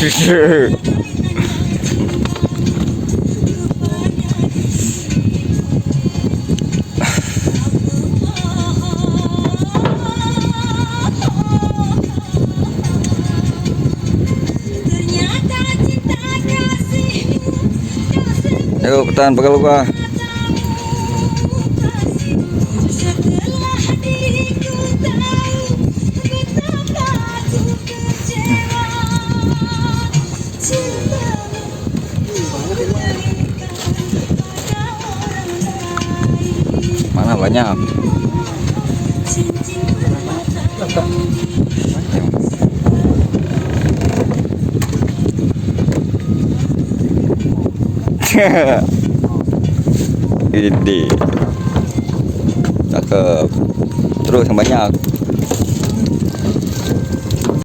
Ayo petan bakal lupa. Mana banyak? Ini cakep. Terus yang banyak.